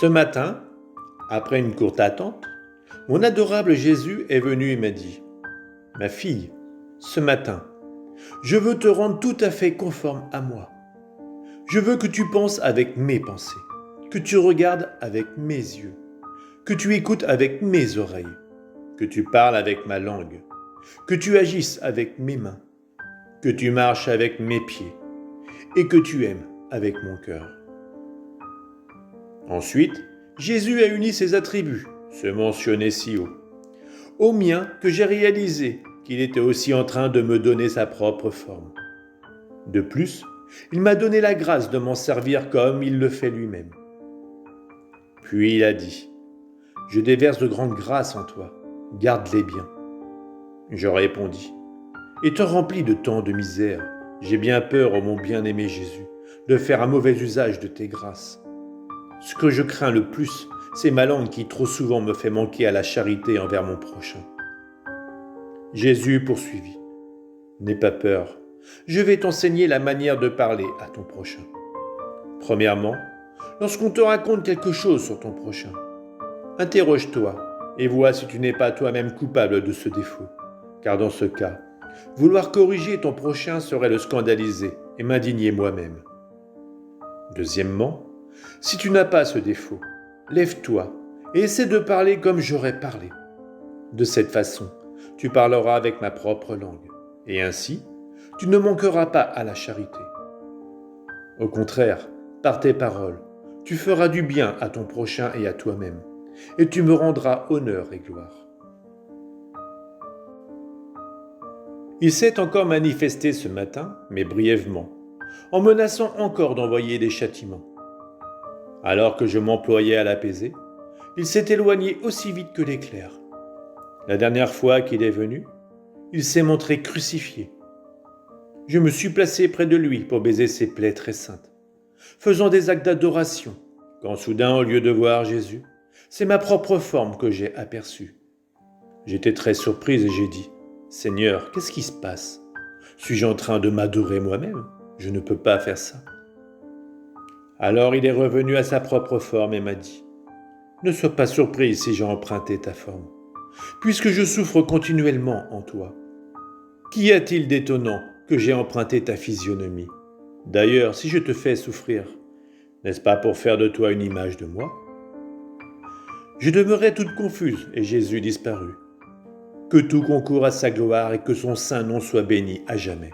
Ce matin, après une courte attente, mon adorable Jésus est venu et m'a dit : « Ma fille, ce matin, je veux te rendre tout à fait conforme à moi. Je veux que tu penses avec mes pensées, que tu regardes avec mes yeux, que tu écoutes avec mes oreilles, que tu parles avec ma langue, que tu agisses avec mes mains, que tu marches avec mes pieds et que tu aimes avec mon cœur. » Ensuite, Jésus a uni ses attributs, ceux mentionnés si haut, aux miens que j'ai réalisé qu'il était aussi en train de me donner sa propre forme. De plus, il m'a donné la grâce de m'en servir comme il le fait lui-même. Puis il a dit : « Je déverse de grandes grâces en toi, garde-les bien. » Je répondis : « Étant rempli de tant de misère, j'ai bien peur, ô mon bien-aimé Jésus, de faire un mauvais usage de tes grâces. Ce que je crains le plus, c'est ma langue qui trop souvent me fait manquer à la charité envers mon prochain. » Jésus poursuivit : « N'aie pas peur, je vais t'enseigner la manière de parler à ton prochain. Premièrement, lorsqu'on te raconte quelque chose sur ton prochain, interroge-toi et vois si tu n'es pas toi-même coupable de ce défaut, car dans ce cas, vouloir corriger ton prochain serait le scandaliser et m'indigner moi-même. Deuxièmement, si tu n'as pas ce défaut, lève-toi et essaie de parler comme j'aurais parlé. De cette façon, tu parleras avec ma propre langue, et ainsi, tu ne manqueras pas à la charité. Au contraire, par tes paroles, tu feras du bien à ton prochain et à toi-même, et tu me rendras honneur et gloire. » Il s'est encore manifesté ce matin, mais brièvement, en menaçant encore d'envoyer des châtiments. Alors que je m'employais à l'apaiser, il s'est éloigné aussi vite que l'éclair. La dernière fois qu'il est venu, il s'est montré crucifié. Je me suis placé près de lui pour baiser ses plaies très saintes, faisant des actes d'adoration, quand soudain, au lieu de voir Jésus, c'est ma propre forme que j'ai aperçue. J'étais très surprise et j'ai dit : « Seigneur, qu'est-ce qui se passe ? Suis-je en train de m'adorer moi-même ? Je ne peux pas faire ça. » Alors il est revenu à sa propre forme et m'a dit : « Ne sois pas surprise si j'ai emprunté ta forme, puisque je souffre continuellement en toi. Qu'y a-t-il d'étonnant que j'ai emprunté ta physionomie ? D'ailleurs, si je te fais souffrir, n'est-ce pas pour faire de toi une image de moi ? » Je demeurais toute confuse et Jésus disparut. Que tout concourt à sa gloire et que son saint nom soit béni à jamais.